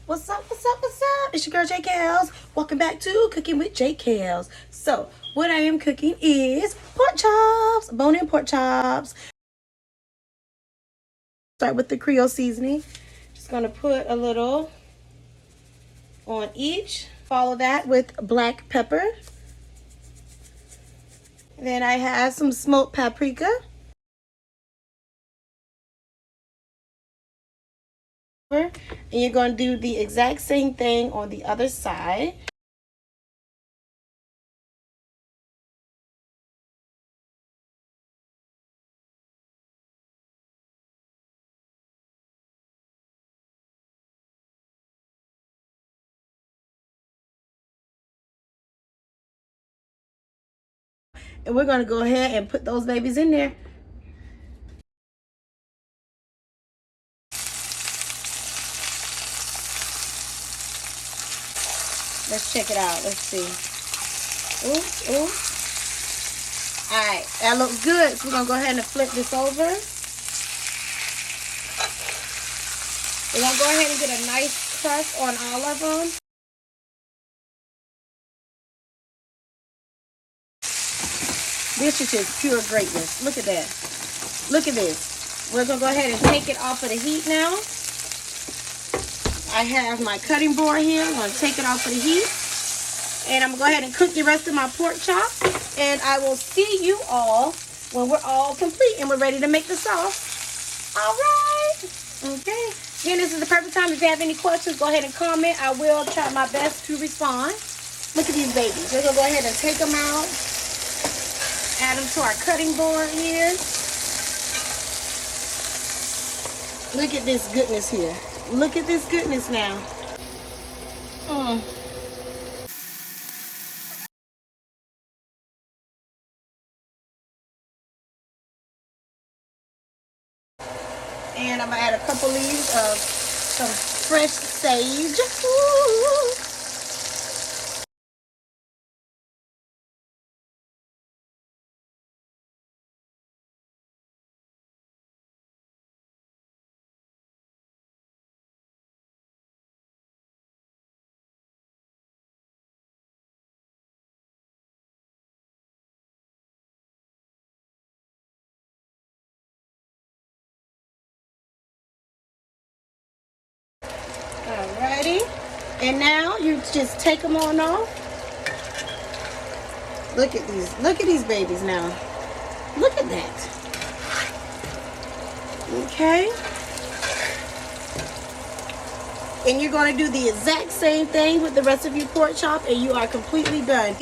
What's up, what's up, what's up? It's your girl JKellz. Welcome back to Cooking with JKellz. So, what I am cooking is pork chops, bone-in pork chops. Start with the Creole seasoning. Just gonna put a little on each. Follow that with black pepper. Then I have some smoked paprika. And you're going to do the exact same thing on the other side. And we're going to go ahead and put those babies in there. Let's check it out. Let's see. Ooh, ooh. Alright, that looks good. So we're going to go ahead and flip this over. We're going to go ahead and get a nice crust on all of them. This is just pure greatness. Look at that. Look at this. We're going to go ahead and take it off of the heat now. I have my cutting board here. I'm going to take it off of the heat. And I'm going to go ahead and cook the rest of my pork chop. And I will see you all when we're all complete and we're ready to make the sauce. All right. Okay. Again, this is the perfect time. If you have any questions, go ahead and comment. I will try my best to respond. Look at these babies. We're going to go ahead and take them out. Add them to our cutting board here. Look at this goodness here. Look at this goodness now. And I'm going to add a couple leaves of some fresh sage. Ooh. Alrighty, and now you just take them on off. Look at these babies now. Look at that. Okay. And you're going to do the exact same thing with the rest of your pork chop and you are completely done.